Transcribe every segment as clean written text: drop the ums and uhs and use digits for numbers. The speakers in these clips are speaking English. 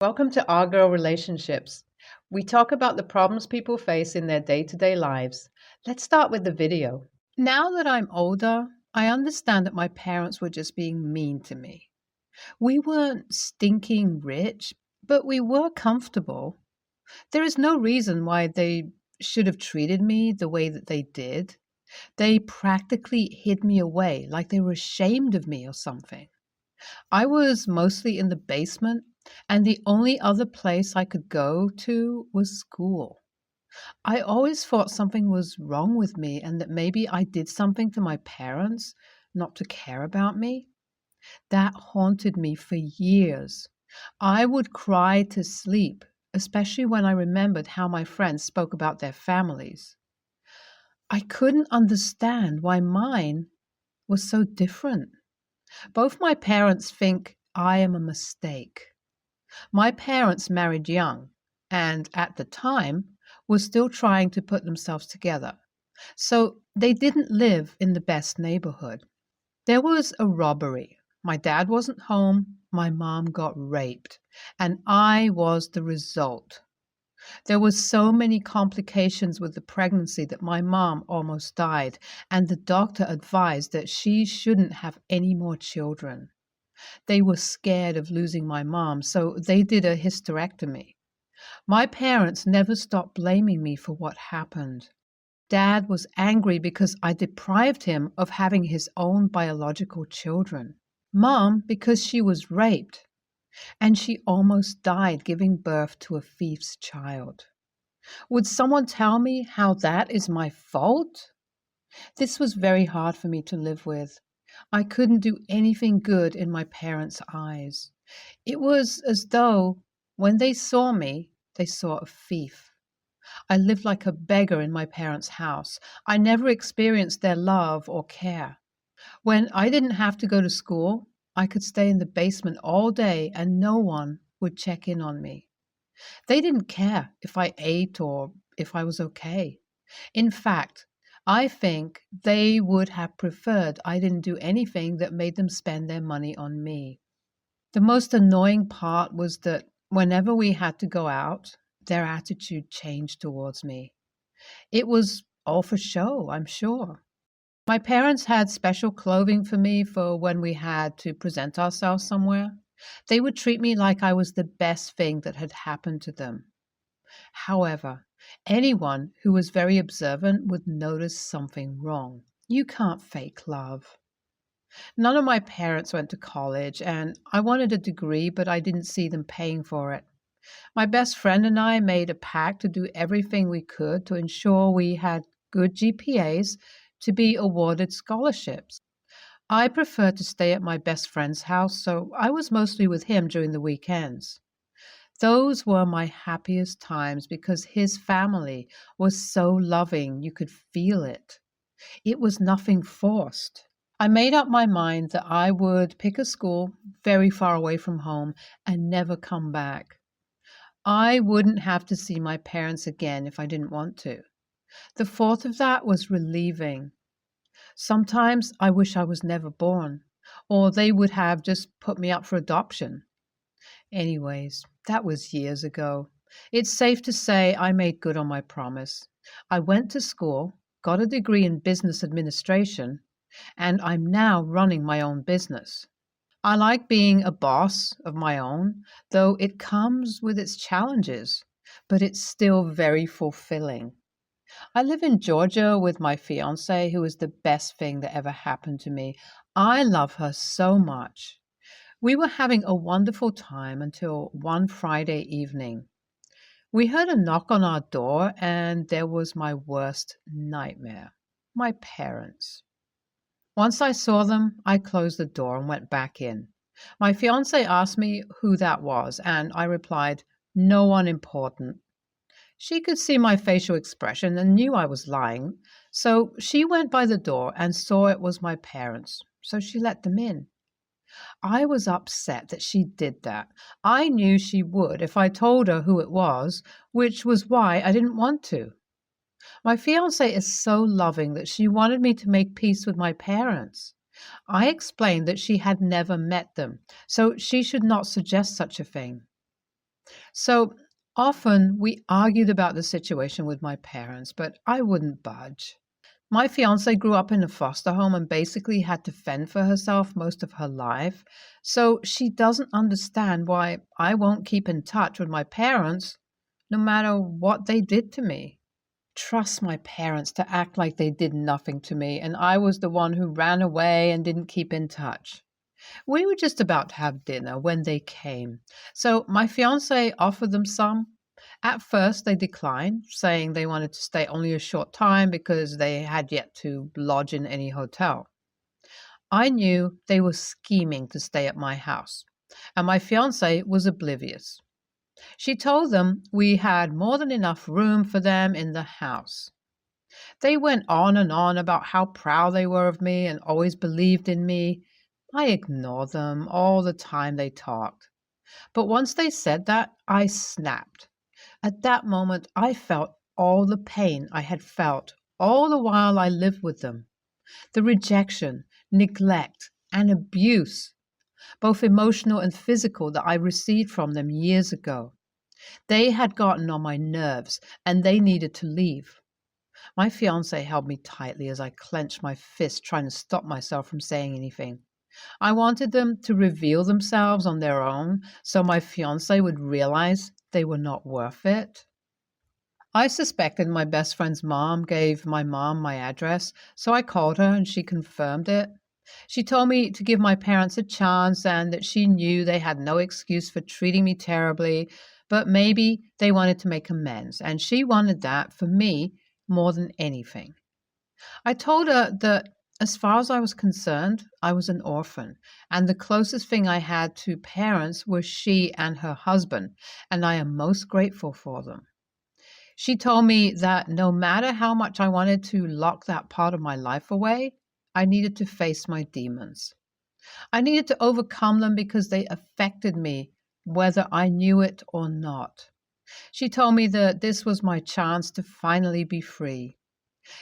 Welcome to Our Girl Relationships. We talk about the problems people face in their day-to-day lives. Let's start with the video. Now that I'm older, I understand that my parents were just being mean to me. We weren't stinking rich, but we were comfortable. There is no reason why they should have treated me the way that they did. They practically hid me away like they were ashamed of me or something. I was mostly in the basement, and the only other place I could go to was school. I always thought something was wrong with me and that maybe I did something to my parents not to care about me. That haunted me for years. I would cry to sleep, especially when I remembered how my friends spoke about their families. I couldn't understand why mine was so different. Both my parents think I am a mistake. My parents married young and at the time were still trying to put themselves together. So they didn't live in the best neighborhood. There was a robbery. My dad wasn't home. My mom got raped, and I was the result. There was so many complications with the pregnancy that my mom almost died, and the doctor advised that she shouldn't have any more children. They were scared of losing my mom, so they did a hysterectomy. My parents never stopped blaming me for what happened. Dad was angry because I deprived him of having his own biological children. Mom, because she was raped, and she almost died giving birth to a thief's child. Would someone tell me how that is my fault? This was very hard for me to live with. I couldn't do anything good in my parents' eyes. It was as though when they saw me, they saw a thief. I lived like a beggar in my parents' house. I never experienced their love or care. When I didn't have to go to school, I could stay in the basement all day and no one would check in on me. They didn't care if I ate or if I was okay. In fact, I think they would have preferred I didn't do anything that made them spend their money on me. The most annoying part was that whenever we had to go out, their attitude changed towards me. It was all for show, I'm sure. My parents had special clothing for me for when we had to present ourselves somewhere. They would treat me like I was the best thing that had happened to them. However, anyone who was very observant would notice something wrong. You can't fake love. None of my parents went to college, and I wanted a degree, but I didn't see them paying for it. My best friend and I made a pact to do everything we could to ensure we had good GPAs to be awarded scholarships. I preferred to stay at my best friend's house, so I was mostly with him during the weekends. Those were my happiest times because his family was so loving, you could feel it. It was nothing forced. I made up my mind that I would pick a school very far away from home and never come back. I wouldn't have to see my parents again if I didn't want to. The thought of that was relieving. Sometimes I wish I was never born, or they would have just put me up for adoption. Anyways, that was years ago. It's safe to say I made good on my promise. I went to school, got a degree in business administration, and I'm now running my own business. I like being a boss of my own, though it comes with its challenges, but it's still very fulfilling. I live in Georgia with my fiance, who is the best thing that ever happened to me. I love her so much. We were having a wonderful time until one Friday evening. We heard a knock on our door, and there was my worst nightmare: my parents. Once I saw them, I closed the door and went back in. My fiance asked me who that was, and I replied, "No one important." She could see my facial expression and knew I was lying, so she went by the door and saw it was my parents, so she let them in. I was upset that she did that. I knew she would if I told her who it was, which was why I didn't want to. My fiancée is so loving that she wanted me to make peace with my parents. I explained that she had never met them, so she should not suggest such a thing. So often we argued about the situation with my parents, but I wouldn't budge. My fiance grew up in a foster home and basically had to fend for herself most of her life. So she doesn't understand why I won't keep in touch with my parents no matter what they did to me. Trust my parents to act like they did nothing to me, and I was the one who ran away and didn't keep in touch. We were just about to have dinner when they came, so my fiance offered them some. At first, they declined, saying they wanted to stay only a short time because they had yet to lodge in any hotel. I knew they were scheming to stay at my house, and my fiance was oblivious. She told them we had more than enough room for them in the house. They went on and on about how proud they were of me and always believed in me. I ignored them all the time they talked. But once they said that, I snapped. At that moment, I felt all the pain I had felt all the while I lived with them. The rejection, neglect, and abuse, both emotional and physical, that I received from them years ago. They had gotten on my nerves and they needed to leave. My fiance held me tightly as I clenched my fist, trying to stop myself from saying anything. I wanted them to reveal themselves on their own so my fiance would realize they were not worth it. I suspected my best friend's mom gave my mom my address, so I called her and she confirmed it. She told me to give my parents a chance and that she knew they had no excuse for treating me terribly, but maybe they wanted to make amends, and she wanted that for me more than anything. I told her that as far as I was concerned, I was an orphan, and the closest thing I had to parents was she and her husband, and I am most grateful for them. She told me that no matter how much I wanted to lock that part of my life away, I needed to face my demons. I needed to overcome them because they affected me, whether I knew it or not. She told me that this was my chance to finally be free.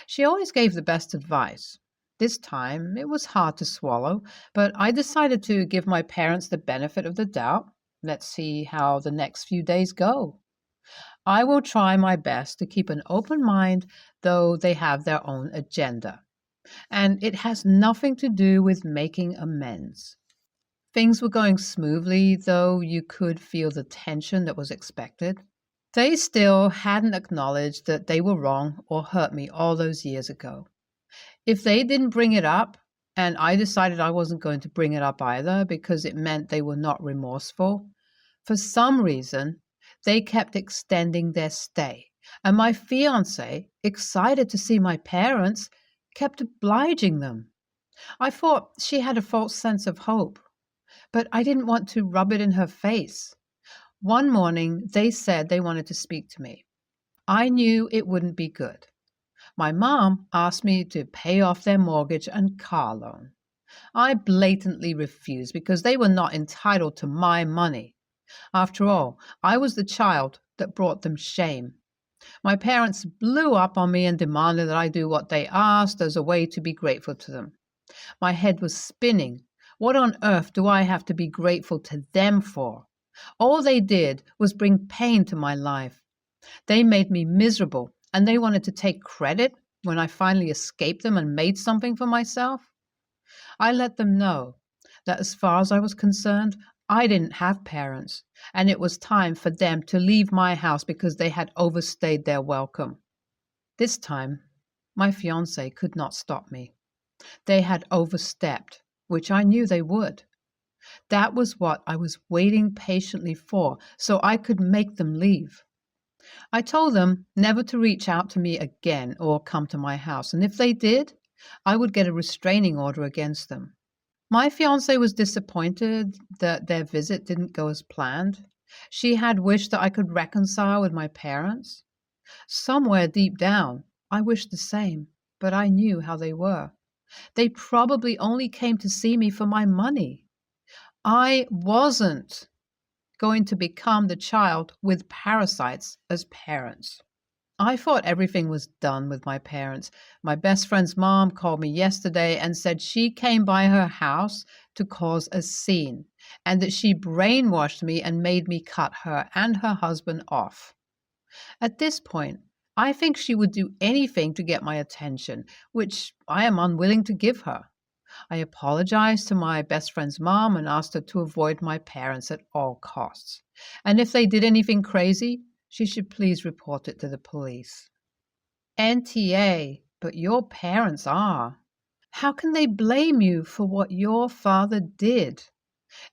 She always gave the best advice. This time it was hard to swallow, but I decided to give my parents the benefit of the doubt. Let's see how the next few days go. I will try my best to keep an open mind, though they have their own agenda. And it has nothing to do with making amends. Things were going smoothly, though you could feel the tension that was expected. They still hadn't acknowledged that they were wrong or hurt me all those years ago. If they didn't bring it up, and I decided I wasn't going to bring it up either because it meant they were not remorseful, for some reason, they kept extending their stay. And my fiance, excited to see my parents, kept obliging them. I thought she had a false sense of hope, but I didn't want to rub it in her face. One morning, they said they wanted to speak to me. I knew it wouldn't be good. My mom asked me to pay off their mortgage and car loan. I blatantly refused because they were not entitled to my money. After all, I was the child that brought them shame. My parents blew up on me and demanded that I do what they asked as a way to be grateful to them. My head was spinning. What on earth do I have to be grateful to them for? All they did was bring pain to my life. They made me miserable, and they wanted to take credit when I finally escaped them and made something for myself. I let them know that as far as I was concerned, I didn't have parents, and it was time for them to leave my house because they had overstayed their welcome. This time, my fiancé could not stop me. They had overstepped, which I knew they would. That was what I was waiting patiently for, so I could make them leave. I told them never to reach out to me again or come to my house, and if they did, I would get a restraining order against them. My fiancée was disappointed that their visit didn't go as planned. She had wished that I could reconcile with my parents. Somewhere deep down, I wished the same, but I knew how they were. They probably only came to see me for my money. I wasn't going to become the child with parasites as parents. I thought everything was done with my parents. My best friend's mom called me yesterday and said she came by her house to cause a scene, and that she brainwashed me and made me cut her and her husband off. At this point, I think she would do anything to get my attention, which I am unwilling to give her. I apologized to my best friend's mom and asked her to avoid my parents at all costs. And if they did anything crazy, she should please report it to the police. NTA, but your parents are. How can they blame you for what your father did?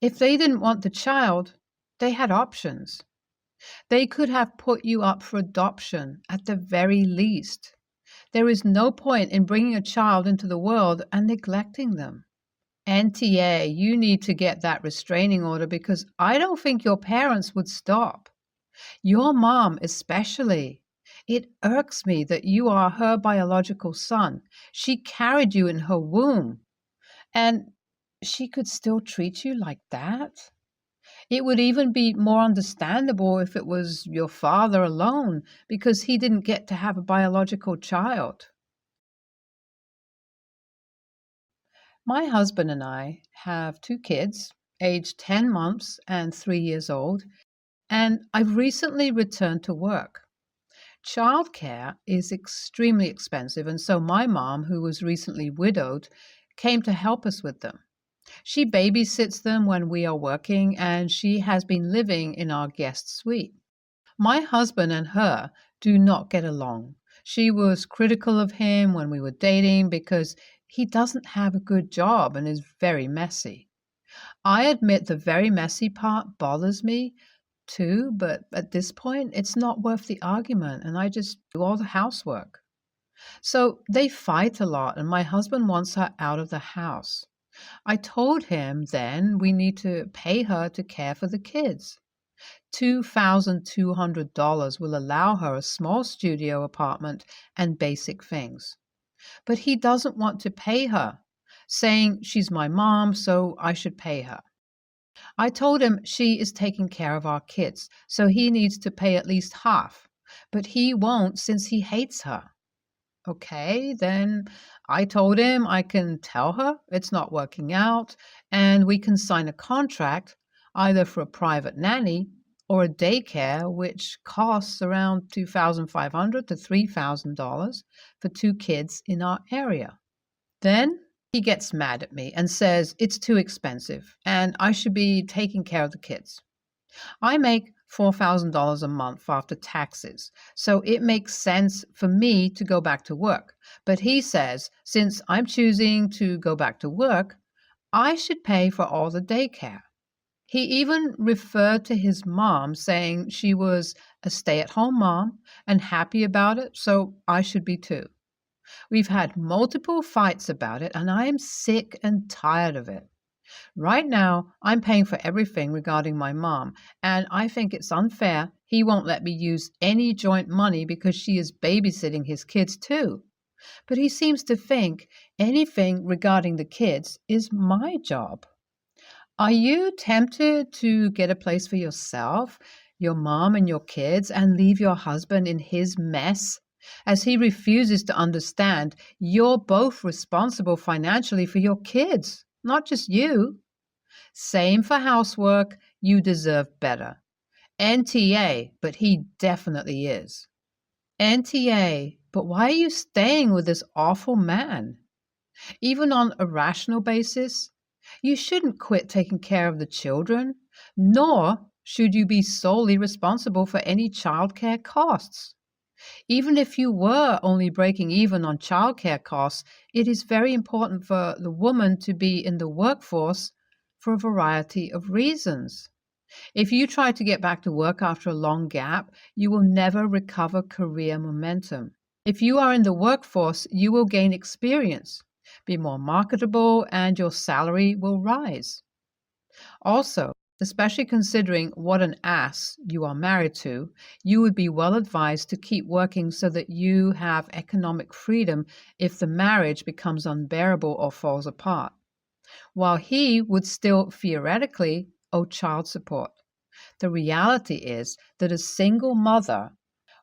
If they didn't want the child, they had options. They could have put you up for adoption at the very least. There is no point in bringing a child into the world and neglecting them. NTA, you need to get that restraining order because I don't think your parents would stop. Your mom especially. It irks me that you are her biological son. She carried you in her womb. And she could still treat you like that? It would even be more understandable if it was your father alone, because he didn't get to have a biological child. My husband and I have 2 kids, aged 10 months and 3 years old, and I've recently returned to work. Childcare is extremely expensive, and so my mom, who was recently widowed, came to help us with them. She babysits them when we are working, and she has been living in our guest suite. My husband and her do not get along. She was critical of him when we were dating because he doesn't have a good job and is very messy. I admit the very messy part bothers me too, but at this point, it's not worth the argument, and I just do all the housework. So they fight a lot, and my husband wants her out of the house. I told him then we need to pay her to care for the kids. $2,200 will allow her a small studio apartment and basic things. But he doesn't want to pay her, saying she's my mom, so I should pay her. I told him she is taking care of our kids, so he needs to pay at least half, but he won't since he hates her. Okay, then I told him I can tell her it's not working out, and we can sign a contract either for a private nanny or a daycare, which costs around $2,500 to $3,000 for 2 kids in our area. Then he gets mad at me and says it's too expensive and I should be taking care of the kids. I make $4,000 a month after taxes, so it makes sense for me to go back to work. But he says since I'm choosing to go back to work, I should pay for all the daycare. He even referred to his mom, saying she was a stay-at-home mom and happy about it, so I should be too. We've had multiple fights about it, and I am sick and tired of it. Right now, I'm paying for everything regarding my mom, and I think it's unfair he won't let me use any joint money because she is babysitting his kids too. But he seems to think anything regarding the kids is my job. Are you tempted to get a place for yourself, your mom, and your kids, and leave your husband in his mess? As he refuses to understand, you're both responsible financially for your kids, not just you. Same for housework, you deserve better. NTA, but he definitely is. NTA, but why are you staying with this awful man? Even on a rational basis, you shouldn't quit taking care of the children, nor should you be solely responsible for any childcare costs. Even if you were only breaking even on childcare costs, it is very important for the woman to be in the workforce for a variety of reasons. If you try to get back to work after a long gap, you will never recover career momentum. If you are in the workforce, you will gain experience, be more marketable, and your salary will rise. Also, especially considering what an ass you are married to, you would be well advised to keep working so that you have economic freedom if the marriage becomes unbearable or falls apart, while he would still theoretically owe child support. The reality is that a single mother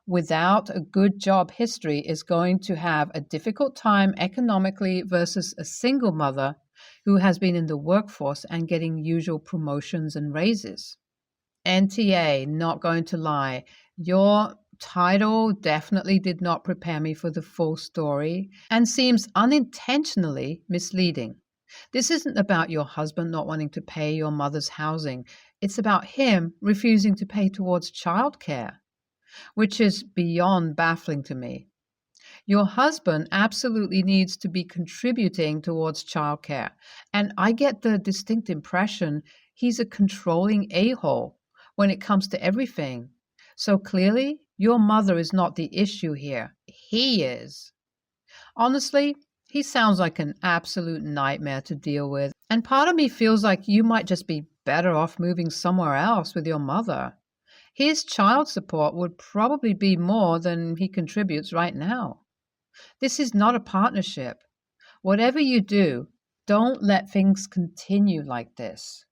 without a good job history is going to have a difficult time economically versus a single mother who has been in the workforce and getting usual promotions and raises. NTA, not going to lie, your title definitely did not prepare me for the full story and seems unintentionally misleading. This isn't about your husband not wanting to pay your mother's housing. It's about him refusing to pay towards childcare, which is beyond baffling to me. Your husband absolutely needs to be contributing towards childcare. And I get the distinct impression he's a controlling a-hole when it comes to everything. So clearly, your mother is not the issue here. He is. Honestly, he sounds like an absolute nightmare to deal with. And part of me feels like you might just be better off moving somewhere else with your mother. His child support would probably be more than he contributes right now. This is not a partnership. Whatever you do, don't let things continue like this.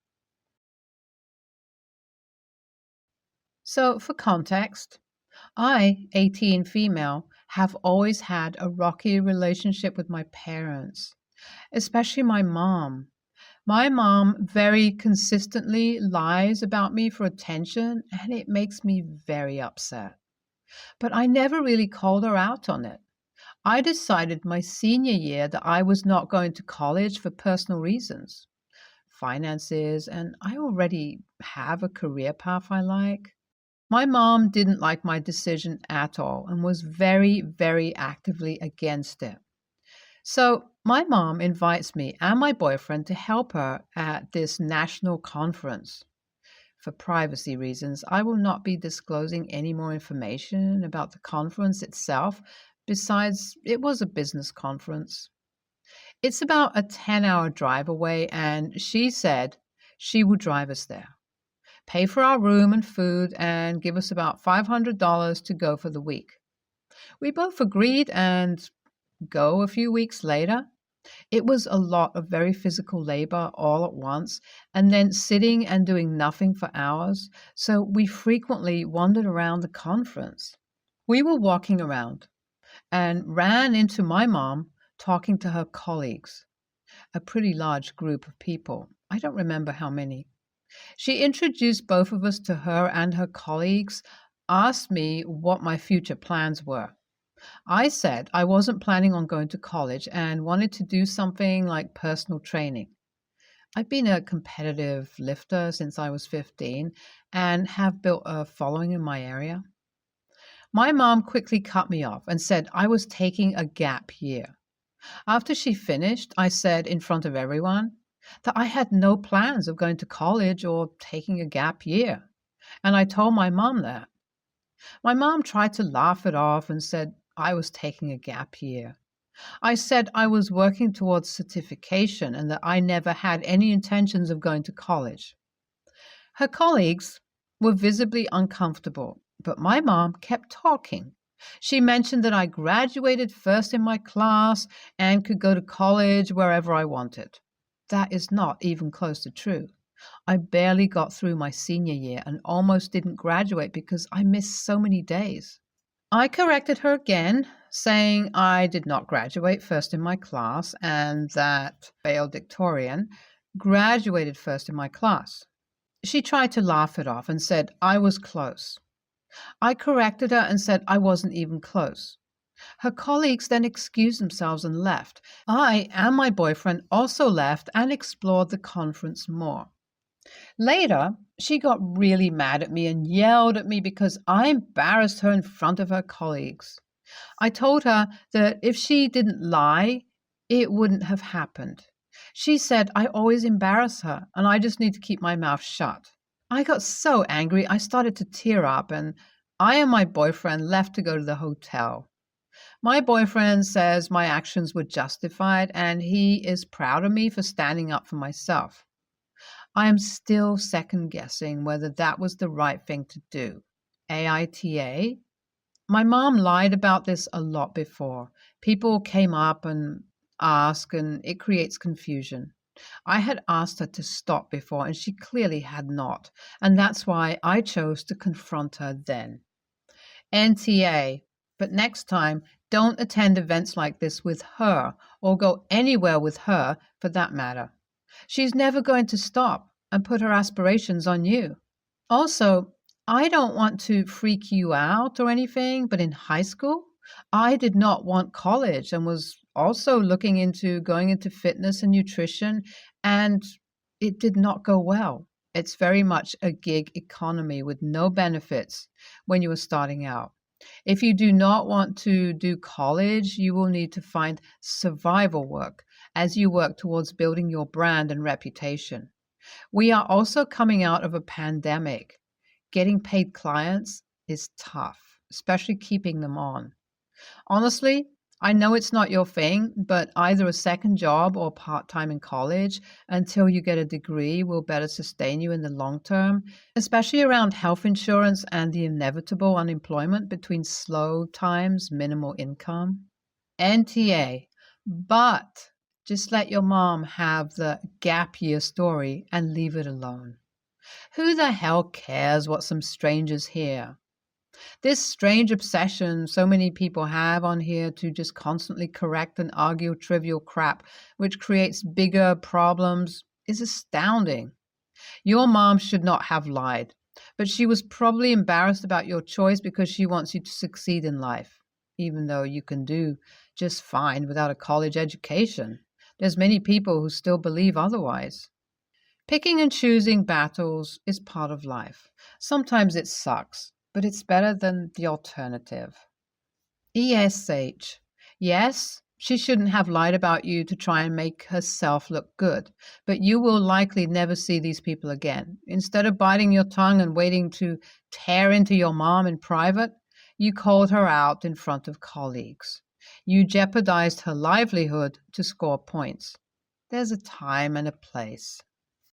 So, for context, I, 18 female, have always had a rocky relationship with my parents, especially my mom. My mom very consistently lies about me for attention, and it makes me very upset. But I never really called her out on it. I decided my senior year that I was not going to college for personal reasons, finances, and I already have a career path I like. My mom didn't like my decision at all and was very, very actively against it. So my mom invites me and my boyfriend to help her at this national conference. For privacy reasons, I will not be disclosing any more information about the conference itself. Besides, it was a business conference. It's about a 10-hour drive away, and she said she would drive us there, pay for our room and food, and give us about $500 to go for the week. We both agreed and go a few weeks later. It was a lot of very physical labor all at once, and then sitting and doing nothing for hours, so we frequently wandered around the conference. We were walking around and ran into my mom talking to her colleagues, a pretty large group of people. I don't remember how many. She introduced both of us to her and her colleagues, asked me what my future plans were. I said I wasn't planning on going to college and wanted to do something like personal training. I've been a competitive lifter since I was 15 and have built a following in my area. My mom quickly cut me off and said I was taking a gap year. After she finished, I said in front of everyone that I had no plans of going to college or taking a gap year. And I told my mom that. My mom tried to laugh it off and said I was taking a gap year. I said I was working towards certification and that I never had any intentions of going to college. Her colleagues were visibly uncomfortable, but my mom kept talking. She mentioned that I graduated first in my class and could go to college wherever I wanted. That is not even close to true. I barely got through my senior year and almost didn't graduate because I missed so many days. I corrected her again, saying I did not graduate first in my class and that valedictorian graduated first in my class. She tried to laugh it off and said I was close. I corrected her and said I wasn't even close. Her colleagues then excused themselves and left. I and my boyfriend also left and explored the conference more. Later, she got really mad at me and yelled at me because I embarrassed her in front of her colleagues. I told her that if she didn't lie, it wouldn't have happened. She said I always embarrass her and I just need to keep my mouth shut. I got so angry I started to tear up, and I and my boyfriend left to go to the hotel. My boyfriend says my actions were justified and he is proud of me for standing up for myself. I am still second guessing whether that was the right thing to do. AITA? My mom lied about this a lot before. People came up and asked, and it creates confusion. I had asked her to stop before, and she clearly had not, and that's why I chose to confront her then. NTA, But next time, don't attend events like this with her or go anywhere with her for that matter. She's never going to stop and put her aspirations on you. Also, I don't want to freak you out or anything, but in high school, I did not want college and was also looking into going into fitness and nutrition, and it did not go well. It's very much a gig economy with no benefits when you are starting out. If you do not want to do college, you will need to find survival work as you work towards building your brand and reputation. We are also coming out of a pandemic. Getting paid clients is tough, especially keeping them on. Honestly, I know it's not your thing, but either a second job or part time in college until you get a degree will better sustain you in the long term, especially around health insurance and the inevitable unemployment between slow times, minimal income. NTA, but just let your mom have the gap year story and leave it alone. Who the hell cares what some strangers hear? This strange obsession so many people have on here to just constantly correct and argue trivial crap, which creates bigger problems, is astounding. Your mom should not have lied, but she was probably embarrassed about your choice because she wants you to succeed in life, even though you can do just fine without a college education. There's many people who still believe otherwise. Picking and choosing battles is part of life. Sometimes it sucks, but it's better than the alternative. ESH. Yes, she shouldn't have lied about you to try and make herself look good, but you will likely never see these people again. Instead of biting your tongue and waiting to tear into your mom in private, you called her out in front of colleagues. You jeopardized her livelihood to score points. There's a time and a place.